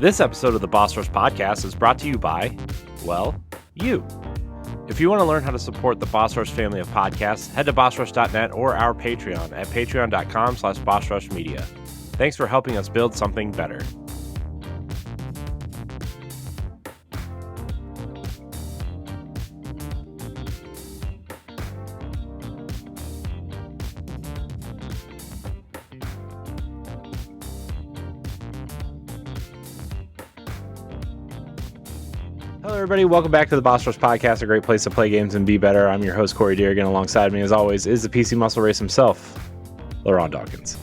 This episode of the Boss Rush Podcast is brought to you by, well, you. If you want to learn how to support the Boss Rush family of podcasts, head to bossrush.net or our Patreon at patreon.com/bossrushmedia. Thanks for helping us build something better. Hello, everybody. Welcome back to the Boss Rush Podcast, a great place to play games and be better. I'm your host, Corey Deargan. Alongside me, as always, is the PC Muscle Race himself, LeRon Dawkins.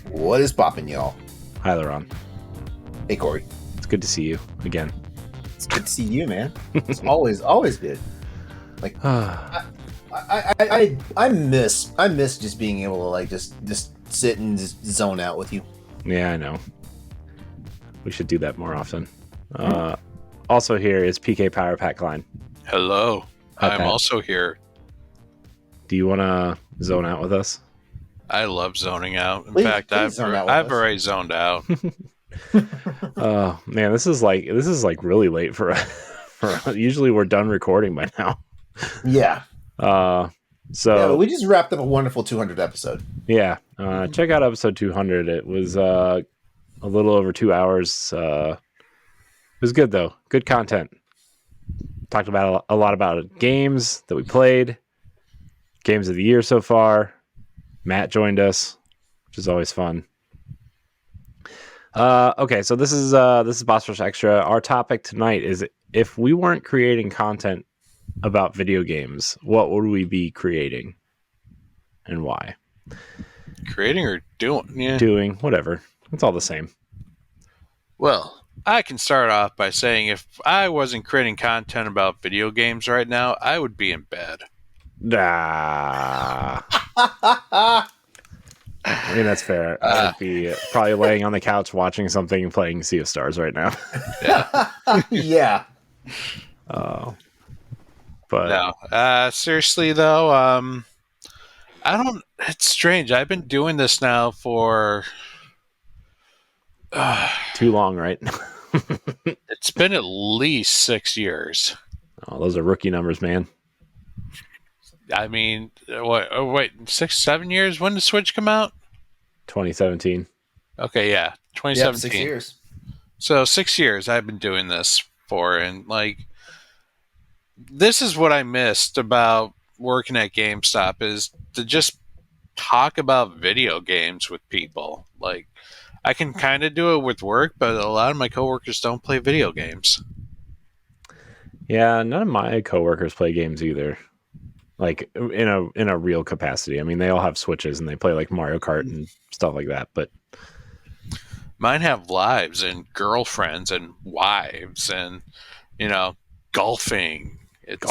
What is poppin', y'all? Hi, LeRon. Hey, Corey. It's good to see you again. It's good to see you, man. It's always good. Like, I miss just being able to like just sit and just zone out with you. Yeah, I know. We should do that more often. Also here is PK Power Pack Klein. Hello. Hi, I'm Pat. also here. Do you want to zone out with us? I love zoning out. In Please fact, I've zone out with us. already zoned out. Oh man, this is like really late for usually we're done recording by now. Yeah. So But we just wrapped up a wonderful 200 episode. yeah, check out episode 200. It was a little over 2 hours. It was good though. Good content. Talked about a lot about games that we played, games of the year so far. Matt joined us, which is always fun. Okay, so this is Boss Rush Extra. Our topic tonight is if we weren't creating content about video games, what would we be creating, and why? Creating or doing? Yeah. Doing whatever. It's all the same. Well, I can start off by saying if I wasn't creating content about video games right now, I would be in bed. Ah. I mean, that's fair. I would be probably laying on the couch watching something and playing Sea of Stars right now. Yeah. But No. Seriously, though, I don't... It's strange. I've been doing this now for... too long, right? It's been at least 6 years. Oh, those are rookie numbers, man. I mean, wait, 6, 7 years? When did Switch come out? 2017. Okay, yeah, 2017. Yep, 6 years. So 6 years I've been doing this for, and like, this is what I missed about working at GameStop is to just talk about video games with people. Like, I can kind of do it with work, but a lot of my coworkers don't play video games. Yeah, none of my coworkers play games either. Like in a real capacity. I mean, they all have Switches and they play like Mario Kart and stuff like that. But mine have lives and girlfriends and wives and golfing. It's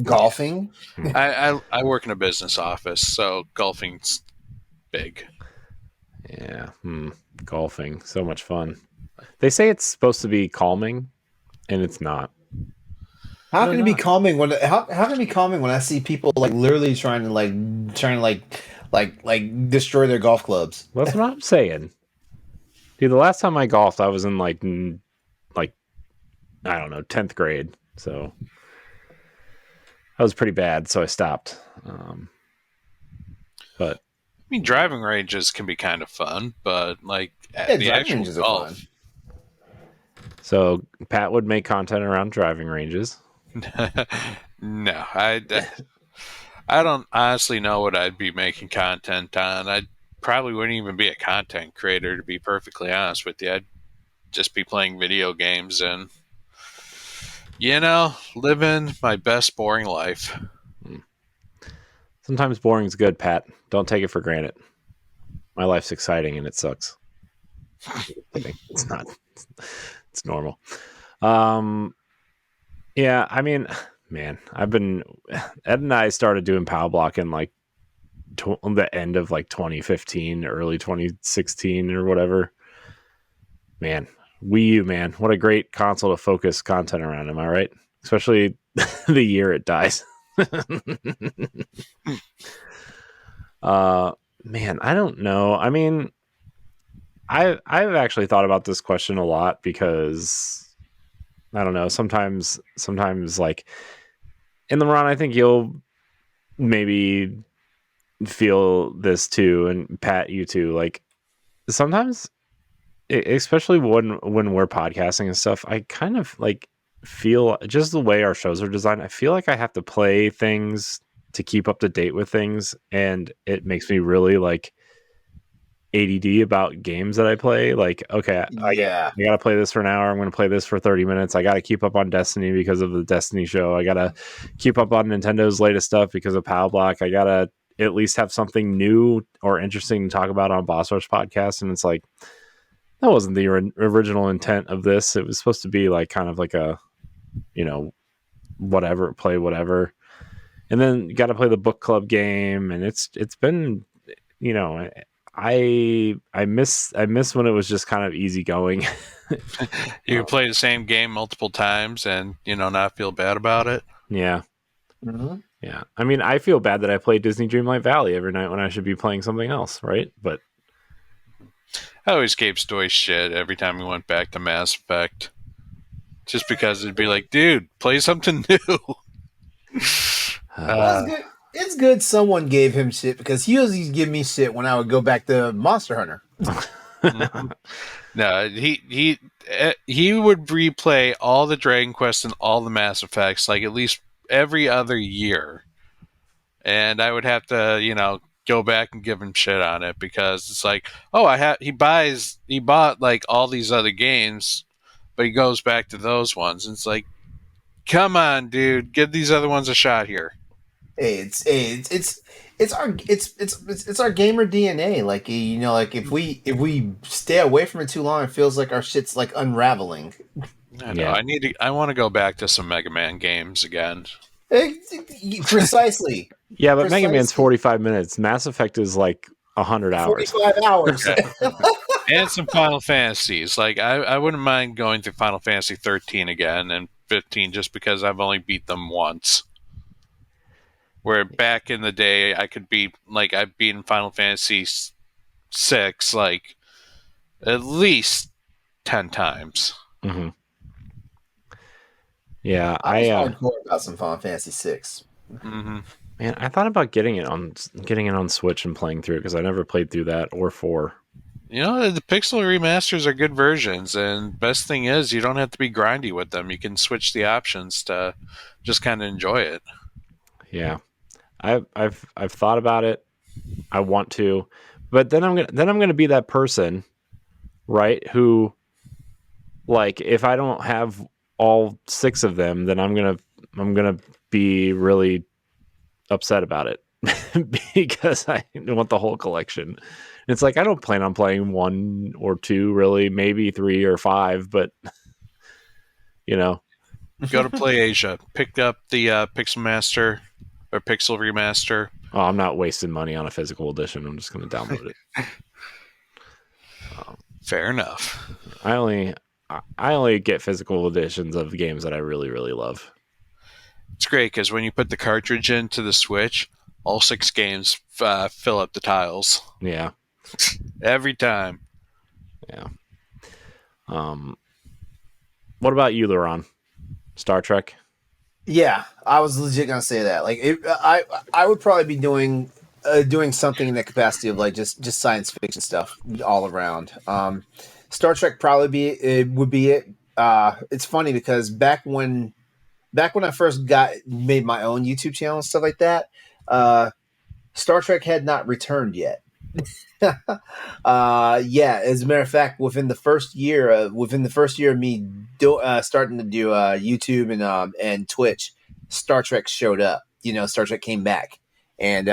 Golfing? I work in a business office, so golfing's big. Yeah, golfing, so much fun. They say it's supposed to be calming, and it's not. How can it be calming when I see people like literally trying to destroy their golf clubs? That's what I'm saying. Dude, the last time I golfed, I was in like I don't know, 10th grade. So that was pretty bad. So I stopped. But I mean, driving ranges can be kind of fun, but like Yeah, the driving actual ranges are golf. fun. so Pat would make content around driving ranges. No, I don't honestly know what I'd be making content on. I probably wouldn't even be a content creator, to be perfectly honest with you. I'd just be playing video games and, living my best boring life. Sometimes boring's good, Pat. Don't take it for granted. My life's exciting and it sucks. It's not. It's normal. Yeah, I mean, man, Ed and I started doing Power Block in like the end of like 2015, early 2016 or whatever. Man, Wii U, man, what a great console to focus content around. Am I right? Especially the year it dies. Man, I don't know. I mean, I've actually thought about this question a lot because I don't know. Sometimes like in the run, I think you'll maybe feel this too, and Pat, you too. Like sometimes, especially when we're podcasting and stuff, I kind of like feel just the way our shows are designed. I feel like I have to play things to keep up to date with things, and it makes me really like ADD about games that I play. Like, okay, Yeah. I gotta play this for an hour. I'm gonna play this for 30 minutes. I gotta keep up on Destiny because of the Destiny show. I gotta keep up on Nintendo's latest stuff because of Power Block. I gotta at least have something new or interesting to talk about on Boss Rush podcast. And it's like that wasn't the original intent of this. It was supposed to be like kind of like a, you know, whatever, play whatever. And then you got to play the book club game, and it's been, you know, I miss when it was just kind of easy going. You can play the same game multiple times and, not feel bad about it. Yeah. Mm-hmm. Yeah. I mean, I feel bad that I play Disney Dreamlight Valley every night when I should be playing something else, right? But I always gave Stoy shit every time we went back to Mass Effect. Just because it'd be like, dude, play something new. Well, it's good someone gave him shit because he always give me shit when I would go back to Monster Hunter. No, he would replay all the Dragon Quest and all the Mass Effects like at least every other year, and I would have to go back and give him shit on it because it's like, oh, he bought like all these other games, but he goes back to those ones, and it's like, come on, dude, give these other ones a shot here. Hey, it's our gamer DNA. Like, like if we stay away from it too long, it feels like our shit's like unraveling. I know. Yeah. I want to go back to some Mega Man games again. Precisely. Yeah, but Mega Man's 45 minutes. Mass Effect is like 100 hours. 45 hours. And some Final Fantasies. Like I wouldn't mind going through Final Fantasy 13 again and 15 just because I've only beat them once. Where back in the day I could beat, like, I've beaten Final Fantasy 6 like at least 10 times. Mm-hmm. Yeah, I was hardcore about some Final Fantasy 6. Mm-hmm. Man, I thought about getting it on Switch and playing through it because I never played through that or 4. The pixel remasters are good versions, and best thing is you don't have to be grindy with them. You can switch the options to just kind of enjoy it. Yeah, I've thought about it. I want to, but then I'm gonna be that person, right? Who, like, if I don't have all 6 of them, then I'm gonna be really upset about it because I want the whole collection. It's like I don't plan on playing 1 or 2, really, maybe 3 or 5, but Go to Play Asia, pick up the Pixel Master or Pixel Remaster. Oh, I'm not wasting money on a physical edition. I'm just going to download it. Fair enough. I only get physical editions of games that I really, really love. It's great because when you put the cartridge into the Switch, all 6 games fill up the tiles. Yeah. Every time. Yeah. What about you, LeRon? Star Trek? Yeah, I was legit gonna say that. Like, I would probably be doing something in the capacity of like just science fiction stuff all around. Star Trek would be it. It's funny because back when I first made my own YouTube channel and stuff like that, Star Trek had not returned yet. Yeah, as a matter of fact, within the first year of me starting to do YouTube and Twitch, Star Trek showed up. Star Trek came back, and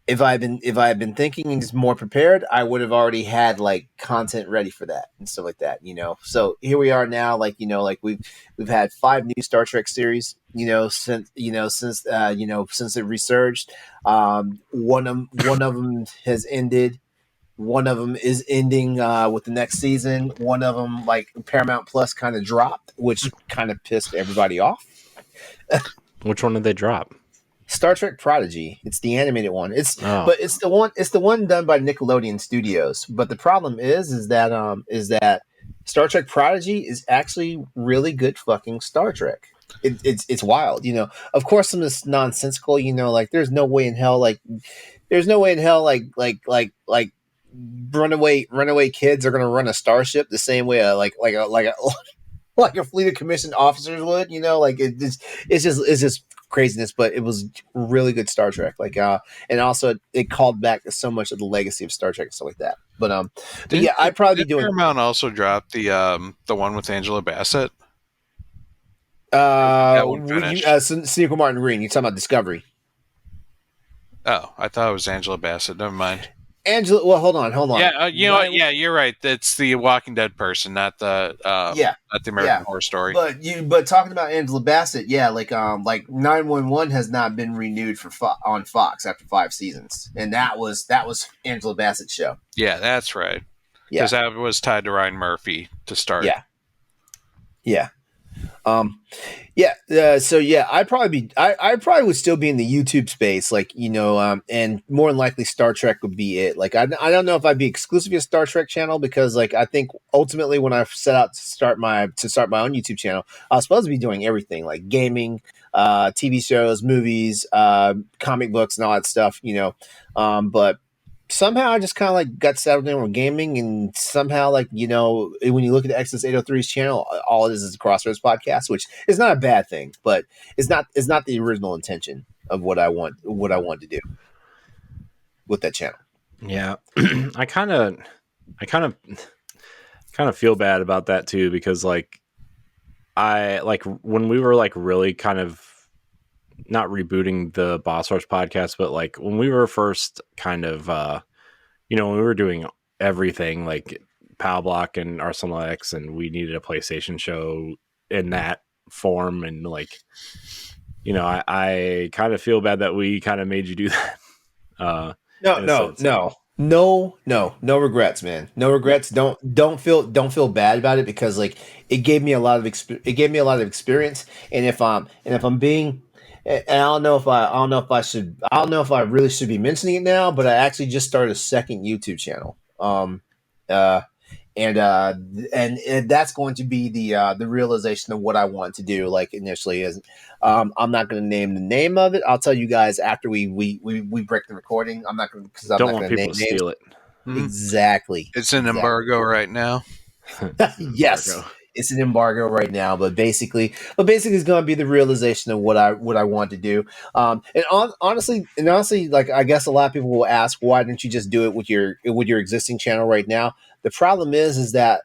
if I had been thinking and just more prepared, I would have already had like content ready for that and stuff like that. So here we are now. Like we've had 5 new Star Trek series. Since it resurged. One of them has ended. One of them is ending with the next season. One of them, like Paramount Plus, kind of dropped, which kind of pissed everybody off. Which one did they drop? Star Trek Prodigy. It's the animated one. Oh, But it's the one. It's the one done by Nickelodeon Studios. But the problem is that Star Trek Prodigy is actually really good fucking Star Trek. It's wild, Of course, some of this nonsensical, like there's no way in hell like runaway kids are gonna run a starship the same way like a fleet of commissioned officers would, like it's just craziness, but it was really good Star Trek. And also it called back to so much of the legacy of Star Trek and stuff like that. But yeah, I'd probably be Did doing Paramount also drop the one with Angela Bassett? That one finished. Sonequa Martin Green. You're talking about Discovery. Oh, I thought it was Angela Bassett. Never mind. Angela, well, hold on. Yeah, you know what? Yeah, you're right. That's the Walking Dead person, not the not the American Horror Story. But talking about Angela Bassett, yeah, like 911 has not been renewed on Fox after 5 seasons, and that was Angela Bassett's show. Yeah, that's right. Because that was tied to Ryan Murphy to start. Yeah. So yeah, I probably would still be in the YouTube space, and more than likely Star Trek would be it. Like, I don't know if I'd be exclusively a Star Trek channel, because like I think ultimately when I set out to start my own YouTube channel, I was supposed to be doing everything, like gaming, TV shows, movies, comic books, and all that stuff, but somehow I just kind of like got settled in with gaming, and somehow when you look at the Exodus 803's channel, all it is the Crossroads podcast, which is not a bad thing, but it's not the original intention of what I want to do with that channel. Yeah. I kind of feel bad about that too, because like when we were like really kind of not rebooting the Boss Rush podcast, but like when we were first kind of, when we were doing everything like Pow Block and Arsenal X, and we needed a PlayStation show in that form. And like, I kind of feel bad that we kind of made you do that. No regrets, man. No regrets. Don't feel bad about it, because like it gave me a lot of experience. And if I'm being, and I don't know if I really should be mentioning it now, but I actually just started a second YouTube channel. And that's going to be the realization of what I want to do. Like initially, is I'm not going to name the name of it. I'll tell you guys after we break the recording. I'm not going, because I'm don't not want going to people name to steal it. Exactly. It's an embargo right now. Yes. It's an embargo right now, but basically it's going to be the realization of what I want to do. Honestly, like I guess a lot of people will ask, why don't you just do it with your existing channel right now? The problem is that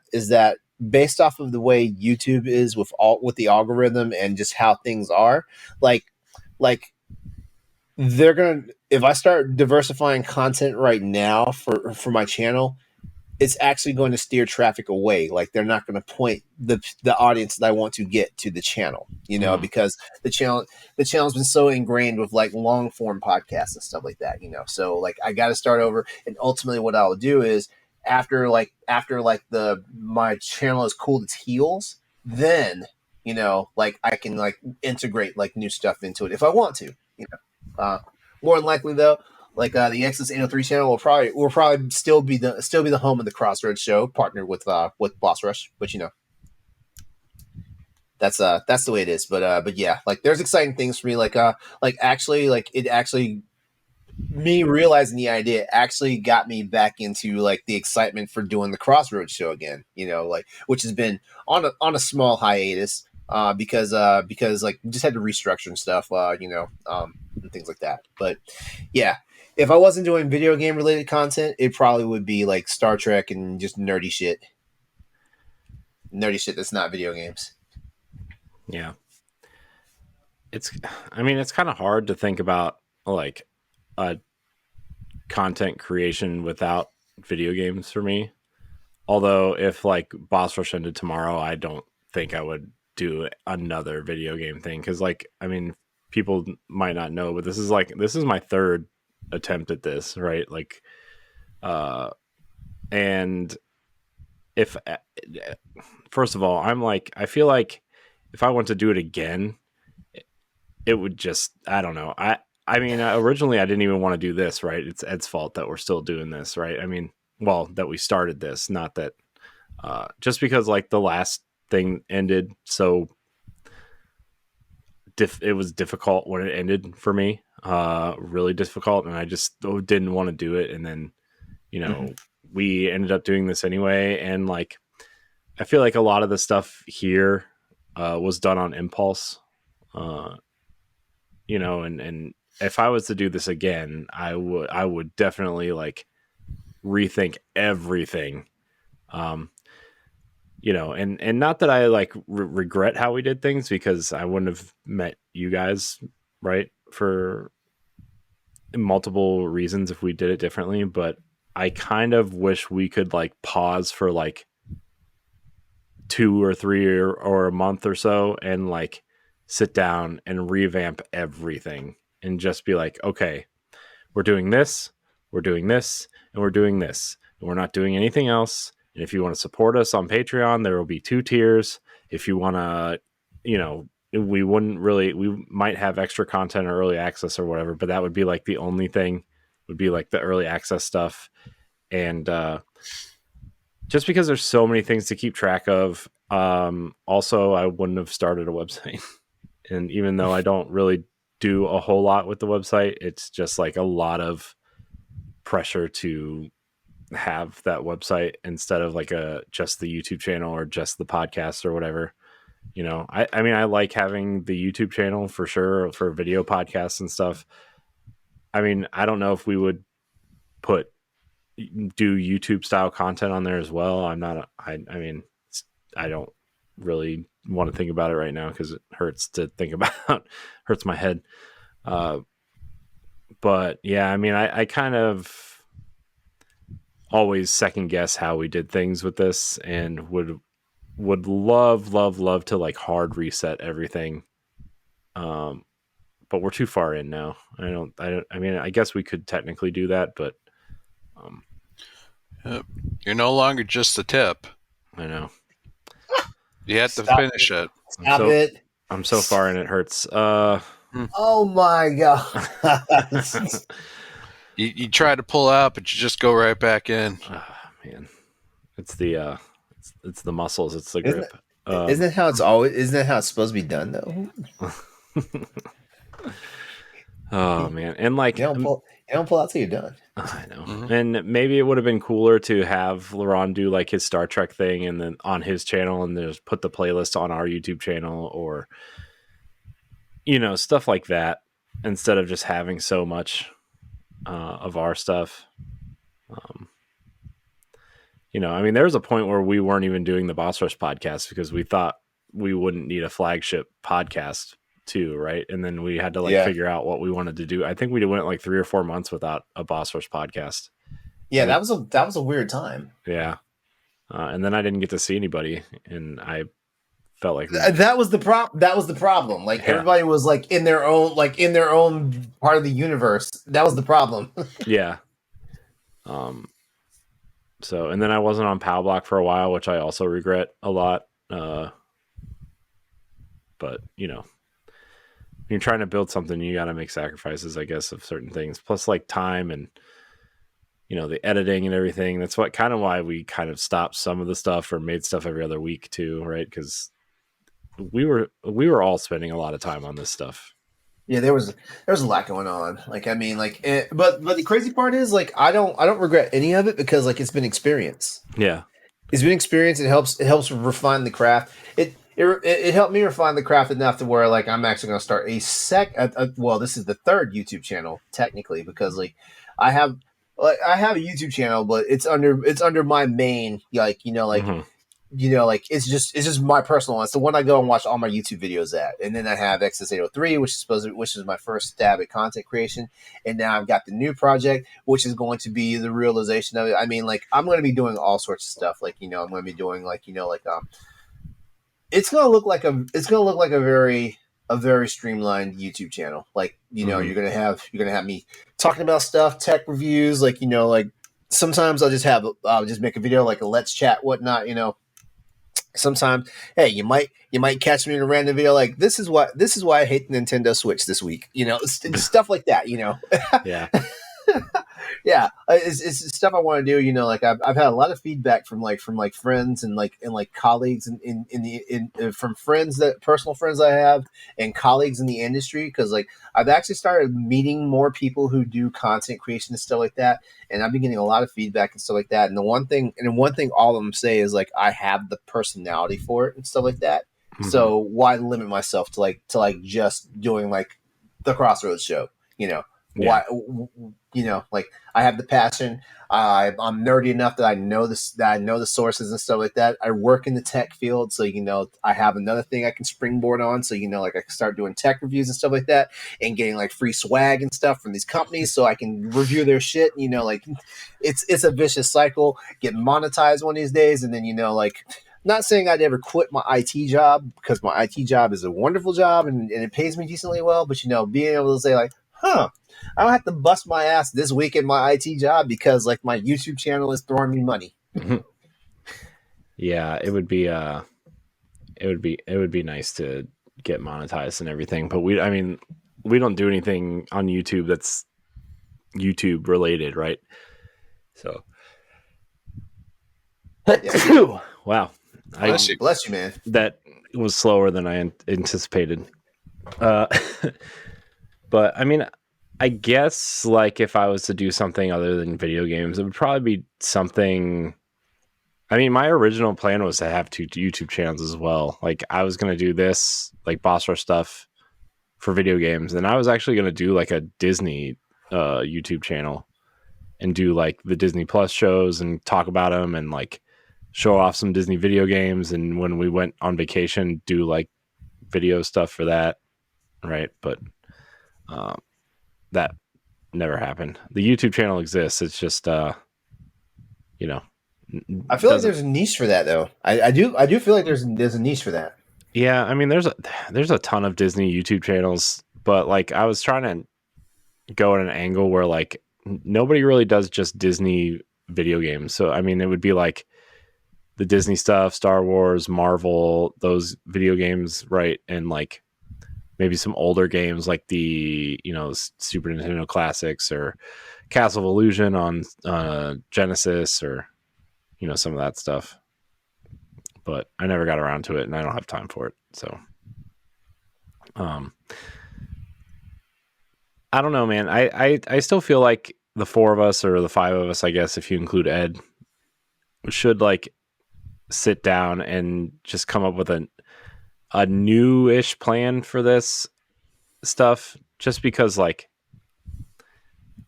based off of the way YouTube is with the algorithm and just how things are, like they're gonna, if I start diversifying content right now for my channel, it's actually going to steer traffic away. Like they're not going to point the audience that I want to get to the channel, because the channel's been so ingrained with like long form podcasts and stuff like that, So like I got to start over, and ultimately what I'll do is after my channel has cooled its heels, then like I can like integrate like new stuff into it if I want to, more than likely though. Like the Exodus 803 channel will probably still be the home of the Crossroads show, partnered with Boss Rush, but that's the way it is. But yeah, like there's exciting things for me. Me realizing the idea actually got me back into like the excitement for doing the Crossroads show again. Like which has been on a small hiatus because like just had to restructure and stuff. And things like that. But yeah. If I wasn't doing video game related content, it probably would be like Star Trek and just nerdy shit. Nerdy shit that's not video games. Yeah. It's kind of hard to think about like a content creation without video games for me. Although if like Boss Rush ended tomorrow, I don't think I would do another video game thing. Cause like, people might not know, but this is my third attempt at this, right? Like and if first of all, I feel like if I want to do it again, it would just, I don't know, I mean, originally I didn't even want to do this, right? It's Ed's fault that we're still doing this, right? I mean, well, that we started this, not that just because like the last thing ended so it was difficult when it ended for me, really difficult, and I just didn't want to do it. And then, you know, we ended up doing this anyway, and like I feel like a lot of the stuff here was done on impulse, you know, and if I was to do this again, I would definitely like rethink everything. Um, you know, and not that I like regret how we did things, because I wouldn't have met you guys, right, for multiple reasons if we did it differently, but I kind of wish we could like pause for like 2 or 3 or a month or so and like sit down and revamp everything and just be like, okay, we're doing this, we're doing this, and we're doing this, and we're not doing anything else. And if you want to support us on Patreon, there will be 2 tiers. If you want to, you know, we might have extra content or early access or whatever, but that would be like the only thing would be like the early access stuff. And just because there's so many things to keep track of, also I wouldn't have started a website. And even though I don't really do a whole lot with the website, it's just like a lot of pressure to have that website instead of like just the YouTube channel or just the podcast or whatever. You know, I mean, I like having the YouTube channel for sure for video podcasts and stuff. I mean, I don't know if we would do YouTube style content on there as well. I mean, I don't really want to think about it right now because it hurts to think about, hurts my head. But yeah, I mean, I kind of always second guess how we did things with this, and would love to like hard reset everything. But we're too far in now. I mean, I guess we could technically do that, but You're no longer just the tip. I know. You have to finish it. Stop it. I'm so far and it hurts. Oh my god. You try to pull out, but you just go right back in. Man, it's the it's the muscles. It's the grip. Isn't that how it's always? Isn't that how it's supposed to be done though? Oh man, and like you don't pull out till you're done. I know. Mm-hmm. And maybe it would have been cooler to have LeRon do like his Star Trek thing and then on his channel, and then just put the playlist on our YouTube channel, or you know, stuff like that, instead of just having so much of our stuff. You know, I mean, there was a point where we weren't even doing the Boss Rush podcast because we thought we wouldn't need a flagship podcast too, right? And then we had to figure out what we wanted to do. I think we went like 3 or 4 months without a Boss Rush podcast. Yeah, that was a weird time. Yeah, and then I didn't get to see anybody, and I felt like that was the problem. Like everybody was like in their own part of the universe. That was the problem. Yeah. So, and then I wasn't on Pow Block for a while, which I also regret a lot. But you know, when you're trying to build something, you got to make sacrifices, I guess, of certain things. Plus, like time and you know the editing and everything. That's why we kind of stopped some of the stuff or made stuff every other week too, right? Because we were all spending a lot of time on this stuff. Yeah, there was a lot going on. Like, I mean, like, but the crazy part is, like, I don't regret any of it because, like, it's been experience. Yeah, it's been experience. It helps refine the craft. It helped me refine the craft enough to where, like, I'm actually going to start well, this is the 3rd YouTube channel technically because, like, I have a YouTube channel, but it's under my main, like, you know, like. Mm-hmm. You know, like it's just my personal one. It's the one I go and watch all my YouTube videos at. And then I have XS803, which is my first stab at content creation. And now I've got the new project, which is going to be the realization of it. I mean, like I'm going to be doing all sorts of stuff. Like, you know, I'm going to be doing like, you know, like it's going to look like a very streamlined YouTube channel. Like, you know, you're going to have me talking about stuff, tech reviews, like, you know, like sometimes I'll just make a video like a let's chat, whatnot, you know. sometimes, hey, you might catch me in a random video like this is why I hate the Nintendo Switch this week. Stuff like that. Yeah. Yeah, it's stuff I want to do. Like I've had a lot of feedback from friends and colleagues from friends that personal friends I have and colleagues in the industry, because like I've actually started meeting more people who do content creation and stuff like that, and I've been getting a lot of feedback and stuff like that. And the one thing all of them say is like I have the personality for it and stuff like that. So why limit myself to just doing like the Crossroads show? Yeah. Why like I have the passion. I'm nerdy enough that I know this, that I know the sources and stuff like that. I work in the tech field, so I have another thing I can springboard on. So like I can start doing tech reviews and stuff like that, and getting like free swag and stuff from these companies, so I can review their shit. Like it's a vicious cycle. Get monetized one of these days, and then like. Not saying I'd ever quit my IT job, because my IT job is a wonderful job and it pays me decently well. But being able to say like, I don't have to bust my ass this week in my IT job because like my YouTube channel is throwing me money. Yeah, it would be nice to get monetized and everything, but we don't do anything on YouTube that's YouTube related, right? So wow. Bless you, man. That was slower than I anticipated. But I guess like if I was to do something other than video games, it would probably be something. My original plan was to have 2 YouTube channels as well. Like I was going to do this like Boss Rush stuff for video games, and I was actually going to do like a Disney YouTube channel and do like the Disney Plus shows and talk about them and like show off some Disney video games, and when we went on vacation do like video stuff for that, right? But that never happened. The YouTube channel exists, it's just I feel like there's a niche for that though. I do feel like there's a niche for that. Yeah, there's a ton of Disney YouTube channels, but like I was trying to go at an angle where like nobody really does just Disney video games. So it would be like the Disney stuff, Star Wars, Marvel, those video games, right? And like maybe some older games like the Super Nintendo classics or Castle of Illusion on Genesis, or some of that stuff. But I never got around to it, and I don't have time for it. So I don't know, man. I still feel like the 4 of us, or the 5 of us, I guess, if you include Ed, should like sit down and just come up with a new-ish plan for this stuff, just because like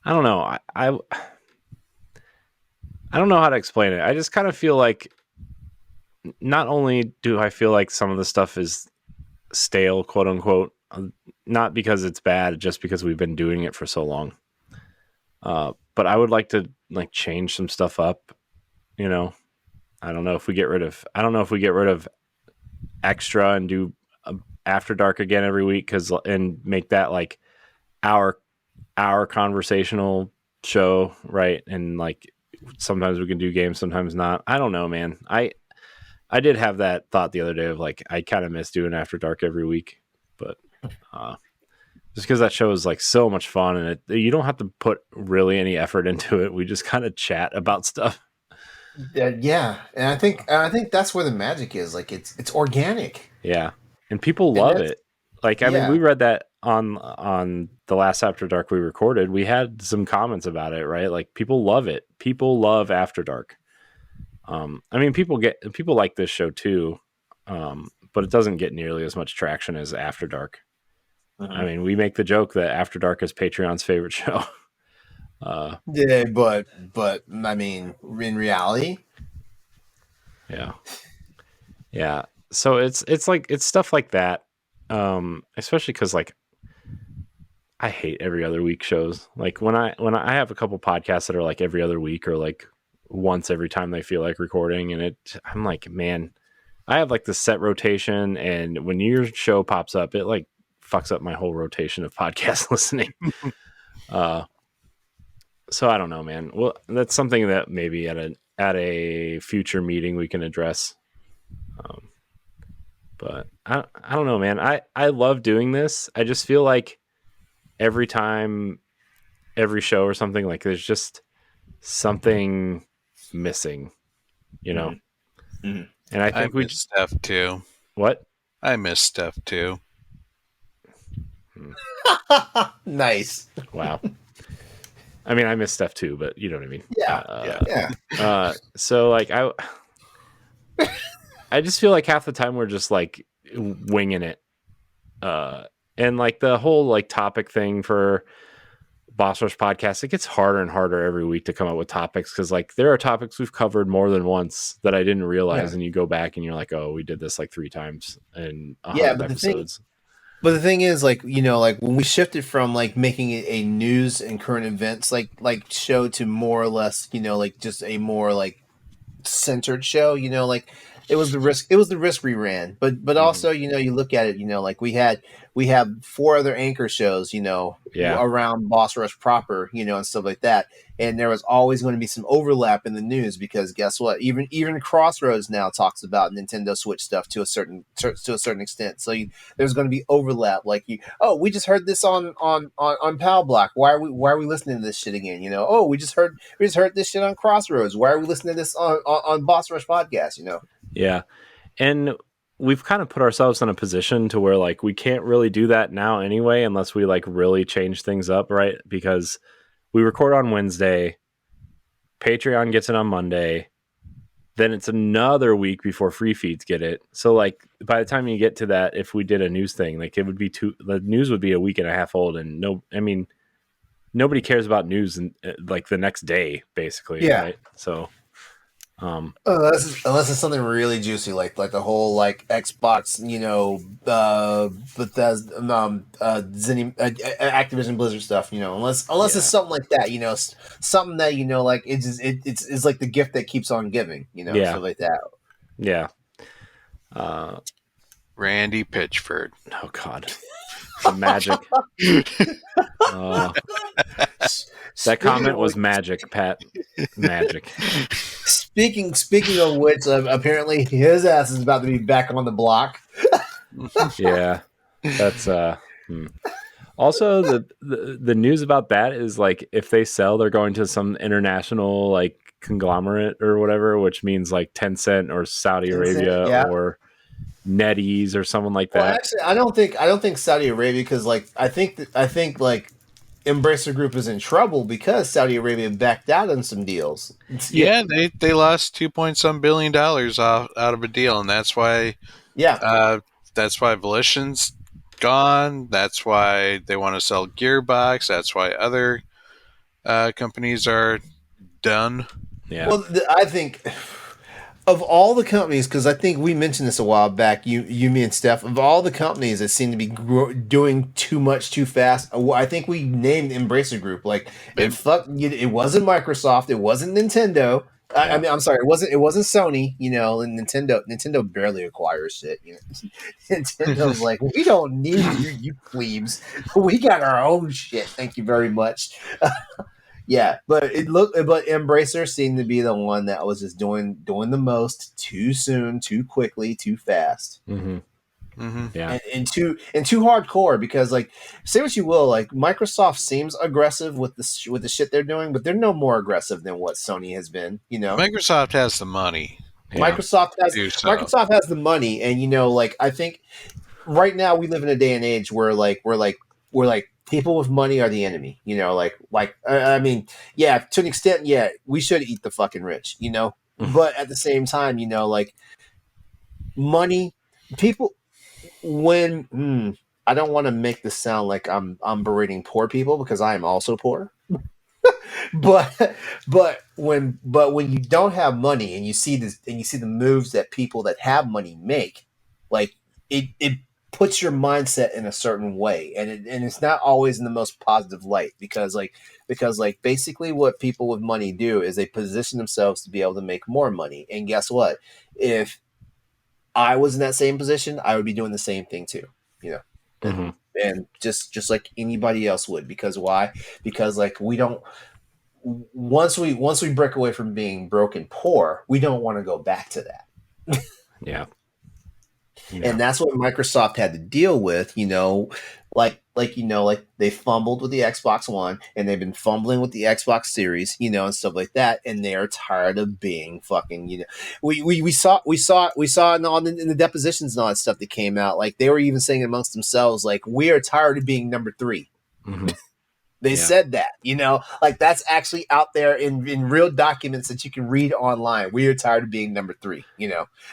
I don't know. I don't know how to explain it. I just kind of feel like not only do I feel like some of the stuff is stale, quote unquote, not because it's bad, just because we've been doing it for so long. But I would like to like change some stuff up. I don't know if we get rid of extra and do After Dark again every week, and make that like our conversational show, right? And like sometimes we can do games, sometimes not. I don't know, man. I did have that thought the other day of like I kind of miss doing After Dark every week, but just because that show is like so much fun, and you don't have to put really any effort into it. We just kind of chat about stuff. Yeah, and I think that's where the magic is. Like it's organic. Yeah, and people And love that's it. Like yeah. we read that on the last After Dark we recorded. We had some comments about it, right? Like people love it. People love After Dark. People like this show too, but it doesn't get nearly as much traction as After Dark. We make the joke that After Dark is Patreon's favorite show. Yeah, but in reality, yeah. So it's like it's stuff like that, especially because like I hate every other week shows. Like when I have a couple podcasts that are like every other week or like once every time they feel like recording, and I'm like, man, I have like the set rotation, and when your show pops up, it like fucks up my whole rotation of podcast listening. So I don't know, man. Well, that's something that maybe at a future meeting we can address. But I don't know, man. I love doing this. I just feel like every time, every show or something, like there's just something missing, you know. Mm-hmm. Mm-hmm. And I I think we miss stuff too. what? I miss stuff too. Hmm. Nice. Wow. I mean, I miss stuff too, but you know what I mean. Yeah. Yeah. So like I just feel like half the time we're just like winging it. And like the whole like topic thing for Boss Rush podcast, it gets harder and harder every week to come up with topics because like there are topics we've covered more than once that I didn't realize, Yeah. and you go back and you're like, oh, we did this like 3 times in Yeah. 100 episodes. But the thing is, like, like when we shifted from like making it a news and current events like show to more or less, like just a more like centered show, like it was the risk we ran. But Mhm. also, you look at it, like we have 4 other anchor shows, Yeah, around Boss Rush proper, and stuff like that. And there was always going to be some overlap in the news because guess what? Even Crossroads now talks about Nintendo Switch stuff to a certain extent. So there's going to be overlap. Like we just heard this on Pal Block. Why are we listening to this shit again? Oh, we just heard this shit on Crossroads. Why are we listening to this on Boss Rush podcast? yeah. And we've kind of put ourselves in a position to where like we can't really do that now anyway, unless we like really change things up, right? Because we record on Wednesday, Patreon gets it on Monday, then it's another week before free feeds get it. So like by the time you get to that, if we did a news thing, like it would be the news would be a week and a half old, and nobody cares about news and like the next day, basically, Yeah. right? So, Unless it's something really juicy, like the whole like Xbox, Bethesda, Activision Blizzard stuff, unless it's yeah, something like that, something that like it's like the gift that keeps on giving, yeah, stuff like that. yeah. Uh, Randy Pitchford. oh God, the magic. Uh, that comment was magic, Pat. Magic. Speaking of which, apparently his ass is about to be back on the block. Yeah, that's Also, the news about that is like if they sell, they're going to some international like conglomerate or whatever, which means like Tencent or Saudi 10 cent, Arabia yeah. or NetEase or someone like Well, that. actually, I don't think Saudi Arabia because like I think like Embracer Group is in trouble because Saudi Arabia backed out on some deals. Yeah, they lost $2 point some billion out of a deal, and Yeah, that's why Volition's gone. That's why they want to sell Gearbox. That's why other companies are done. Yeah, well, I think of all the companies, because I think we mentioned this a while back, me, and Steph. Of all the companies that seem to be doing too much too fast, I think we named Embracer Group. Like it wasn't Microsoft, it wasn't Nintendo. I yeah, mean, I'm sorry, it wasn't Sony. And Nintendo barely acquires shit. Nintendo's like, we don't need you plebes. We got our own shit. Thank you very much. Yeah, but Embracer seemed to be the one that was just doing the most too soon, too quickly, too fast, hmm Mm-hmm. yeah, and too hardcore. Because like, say what you will, like Microsoft seems aggressive with the shit they're doing, but they're no more aggressive than what Sony has been. Microsoft has the money yeah, to do so. Microsoft has the money, and like I think right now we live in a day and age where we're like people with money are the enemy. I mean, yeah, to an extent, yeah, we should eat the fucking rich. But at the same time, like money, people when I don't want to make this sound like I'm berating poor people because I am also poor. but but when you don't have money and you see this and you see the moves that people that have money make, like it puts your mindset in a certain way, and it's not always in the most positive light because basically what people with money do is they position themselves to be able to make more money. And guess what? If I was in that same position, I would be doing the same thing too. You know, hmm and just like anybody else would. Because why? Because like we don't once we break away from being broke and poor, we don't want to go back to that. yeah. And that's what Microsoft had to deal with, like they fumbled with the Xbox One, and they've been fumbling with the Xbox Series, and stuff like that, and they are tired of being fucking, we saw in the depositions and all that stuff that came out, like they were even saying amongst themselves, like, we are tired of being number 3. Mm-hmm. They said that, like that's actually out there in real documents that you can read online. We are tired of being number 3,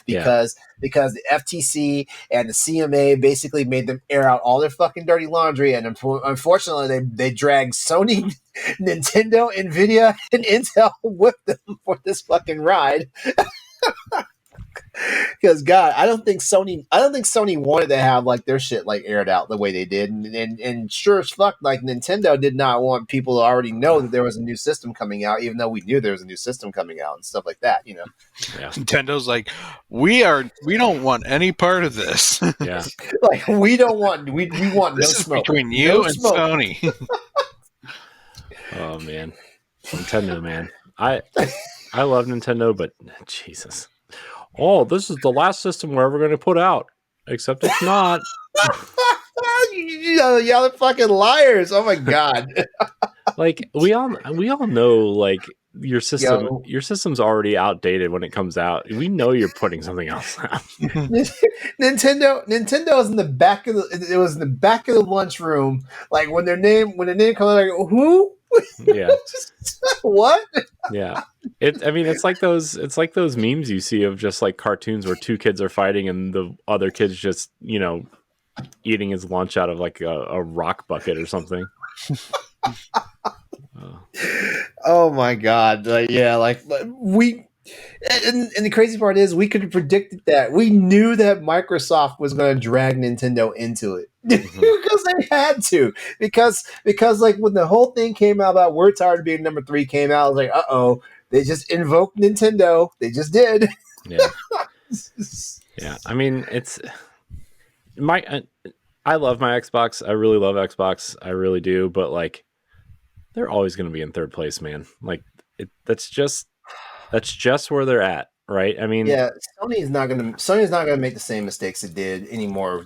because the FTC and the CMA basically made them air out all their fucking dirty laundry, and unfortunately they dragged Sony, Nintendo, Nvidia, and Intel with them for this fucking ride. Because God, I don't think Sony wanted to have like their shit like aired out the way they did, and sure as fuck, like Nintendo did not want people to already know that there was a new system coming out, even though we knew there was a new system coming out and stuff like that. Yeah. Nintendo's like, we don't want any part of this. Yeah. Like we want this no is smoke between you and smoke. Sony. Oh man, Nintendo, man. I love Nintendo, but Jesus. Oh, this is the last system we're ever going to put out. Except it's not. Y'all are fucking liars. Oh my God. Like we all know, like your system's already outdated when it comes out. We know you're putting something else out. Nintendo was in the back of the lunchroom, like when their name comes, like, who? Yeah. What? Yeah. It's like those memes you see of just like cartoons where two kids are fighting and the other kid's just, eating his lunch out of like a rock bucket or something. Oh my God. We and the crazy part is we could have predicted that. We knew that Microsoft was going to drag Nintendo into it. Because they had to. Because like when the whole thing came out about we're tired of being number 3 came out, I was like, uh-oh, they just invoked Nintendo. They just did. Yeah. Yeah. I mean, I love my Xbox. I really love Xbox. I really do. But like, they're always going to be in third place, man. Like that's just where they're at. Right. I mean, yeah, Sony's not gonna make the same mistakes it did anymore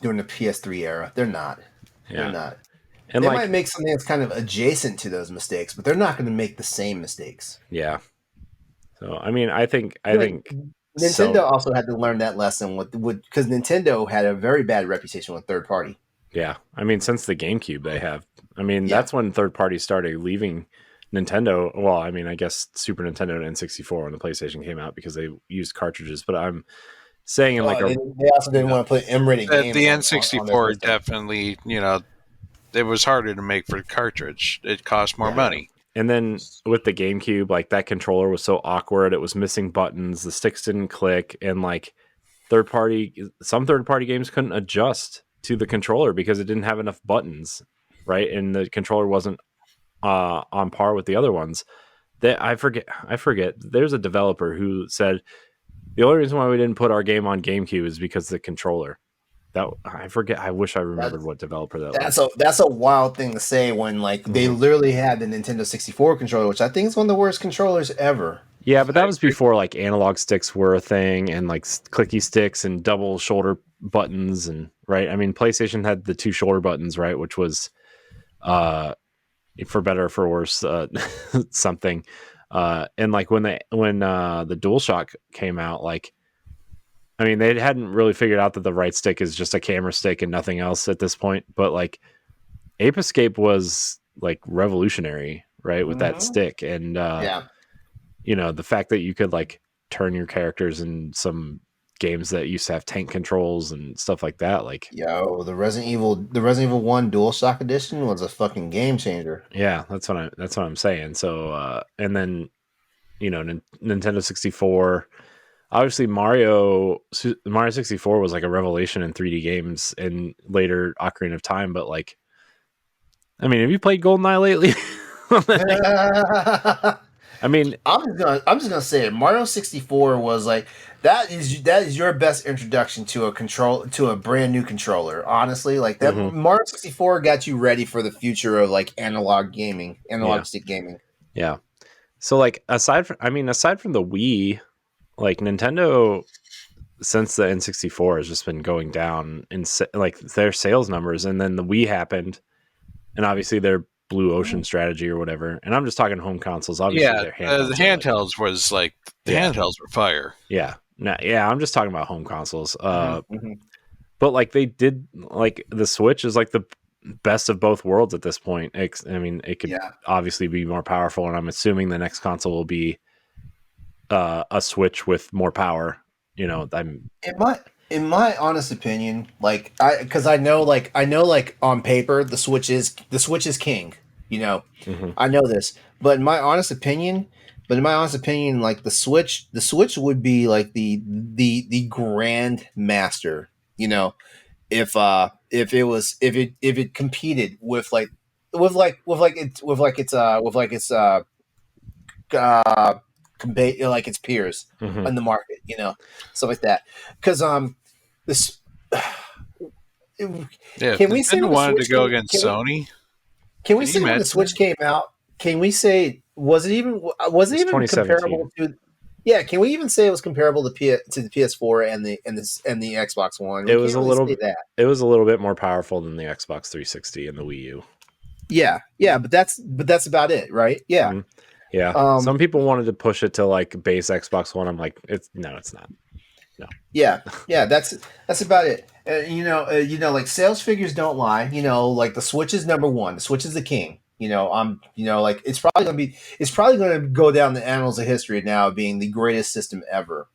during the PS3 era. They're not. Yeah. They're not. And they like, might make something that's kind of adjacent to those mistakes, but they're not going to make the same mistakes. Yeah. So I mean, I think Nintendo also had to learn that lesson because Nintendo had a very bad reputation with third party. Yeah, I mean, since the GameCube, they have. I mean, that's when third parties started leaving Nintendo. Well, I mean, I guess Super Nintendo and N64 when the PlayStation came out because they used cartridges. But I'm saying in they also didn't want to put M-rated games. The N64 definitely, it was harder to make for the cartridge. It cost more money. And then with the GameCube, like that controller was so awkward. It was missing buttons. The sticks didn't click. And like some third party games couldn't adjust to the controller because it didn't have enough buttons. Right. And the controller wasn't on par with the other ones. I forget. There's a developer who said the only reason why we didn't put our game on GameCube is because of the controller. That I forget. I wish I remembered what developer that was. That's a wild thing to say when like they literally had the Nintendo 64 controller, which I think is one of the worst controllers ever. Yeah, but that was before like analog sticks were a thing and like clicky sticks and double shoulder buttons and right. I mean, PlayStation had the 2 shoulder buttons, right, which was for better or for worse something. And like when the DualShock came out, like. I mean, they hadn't really figured out that the right stick is just a camera stick and nothing else at this point. But like, Ape Escape was like revolutionary, right, with that stick, and the fact that you could like turn your characters in some games that used to have tank controls and stuff like that. Like, the Resident Evil 1 DualShock edition was a fucking game changer. Yeah, that's what I'm saying. So, and then Nintendo 64. Obviously, Mario 64 was like a revelation in 3D games and later Ocarina of Time. But like, I mean, have you played GoldenEye lately? I mean, I'm just gonna say it. Mario 64 was like that is your best introduction to a brand new controller. Honestly, like that Mario 64 got you ready for the future of like analog stick gaming. Yeah. So like aside from the Wii. Like Nintendo since the N64 has just been going down in like their sales numbers, and then the Wii happened, and obviously their blue ocean strategy or whatever. And I'm just talking home consoles. Obviously, Yeah, their the handhelds are like, handhelds was like the yeah, handhelds were fire. yeah, yeah. I'm just talking about home consoles. Mm-hmm. But like they did, like the Switch is like the best of both worlds at this point. I mean, it could Yeah. obviously be more powerful, and I'm assuming the next console will be a Switch with more power. You know, I'm In my honest opinion, like I know like on paper the Switch is king. You know, mhm. I know this, but in my honest opinion, like the Switch would be like the grand master. You know, if it was if it competed with like uh like its peers Mhm. in the market, you know, stuff like that. Because this Yeah, if can we say Nintendo when the wanted to Switch go came? against Sony, Can we can you say when the imagine that? Switch came out? Can we say was it It's even 2017. comparable to? Yeah, can we even say it was comparable to the PS4 and the Xbox One? It We was can't a really little say that. it was a little bit more powerful than the Xbox 360 and the Wii U. Yeah, yeah, but that's about it, right? Yeah. Mhm. Yeah, Um, some people wanted to push it to like base Xbox One. I'm like, it's not. No. Yeah, yeah, that's about it. Like sales figures don't lie. You know, like the Switch is number one. The Switch is the king. Like it's probably gonna go down the annals of history now being the greatest system ever,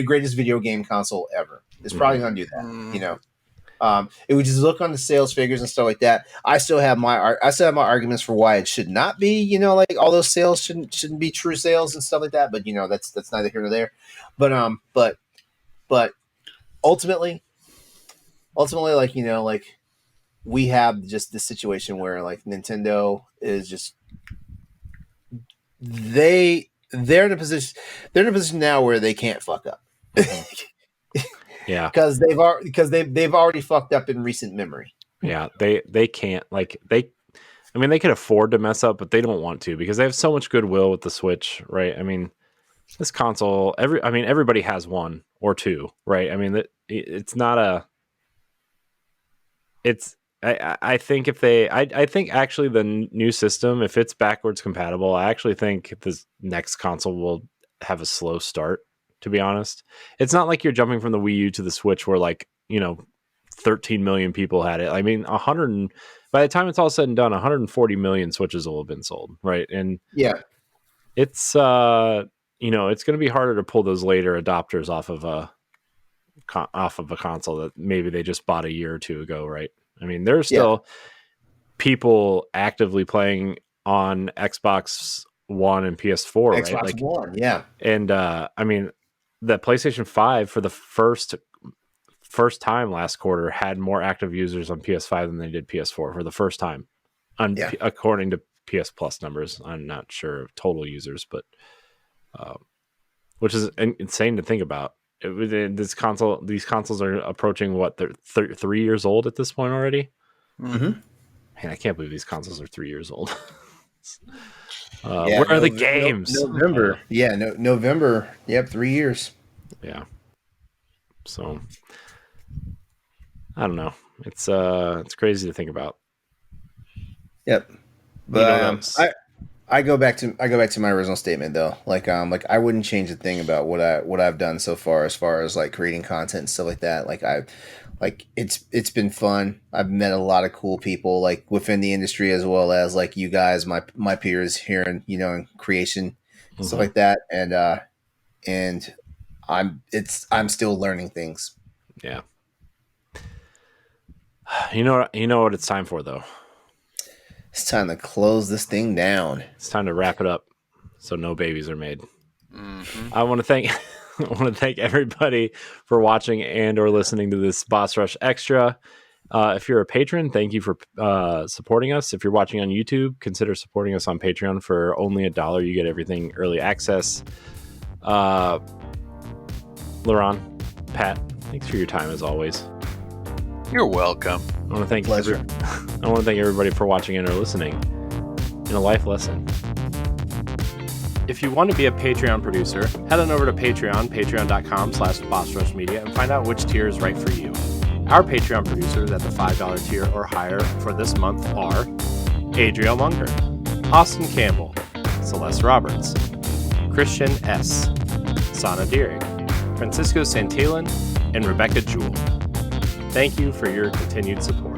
greatest video game console ever. It's probably gonna do that. You know, it would just look on the sales figures and stuff like that. I still have my arguments for why it should not be. You know, like all those sales shouldn't be true sales and stuff like that. But that's neither here nor there. But ultimately, like like we have just this situation where like Nintendo is just they're in a position now where they can't fuck up Yeah, because they've already fucked up in recent memory. yeah. They can't like they. I mean, they can afford to mess up, but they don't want to because they have so much goodwill with the Switch, right? I mean, this console, everybody has one or two, right? I mean, it's not a. It's I think if they I think actually the new system, if it's backwards compatible, I actually think this next console will have a slow start, to be honest. It's not like you're jumping from the Wii U to the Switch where 13 million people had it. I mean, 100 by the time it's all said and done, 140 million Switches will have been sold, right? And Yeah, it's it's going to be harder to pull those later adopters off of a console that maybe they just bought a year or two ago, right? I mean, there's yeah, still people actively playing on Xbox One and PS4, right? Xbox Like, One. Yeah, and I mean, the PlayStation 5 for the first time last quarter had more active users on PS5 than they did PS4 for the first time, yeah, according to PS Plus numbers. I'm not sure of total users, but which is insane to think about. These consoles are approaching what they're 3 years old at this point already. mm-hmm. Man, I can't believe these consoles are 3 years old. Yeah. Where are the games? November. Yeah, November. Yep, 3 years. Yeah. So I don't know. It's crazy to think about. Yep. You know But that. I go back to my original statement though. Like I wouldn't change a thing about what I've done so far as like creating content and stuff like that. Like it's been fun. I've met a lot of cool people like within the industry as well as like you guys, my peers here in in creation, stuff Mhm. like that. And I'm still learning things. Yeah. You know what it's time for though. It's time to close this thing down. It's time to wrap it up so no babies are made. Mm-hmm. I want to thank everybody for watching and or listening to this Boss Rush Extra. If you're a patron, thank you for supporting us. If you're watching on YouTube, consider supporting us on Patreon for only $1. You get everything early access. LeRon, Pat, thanks for your time as always. You're welcome. I want to thank Pleasure. everybody for watching and or listening. And a life lesson. If you want to be a Patreon producer, head on over to patreon.com/bossrushmedia and find out which tier is right for you. Our Patreon producers at the $5 tier or higher for this month are Adriel Munger, Austin Campbell, Celeste Roberts, Christian S., Sana Deering, Francisco Santillan, and Rebecca Jewell. Thank you for your continued support.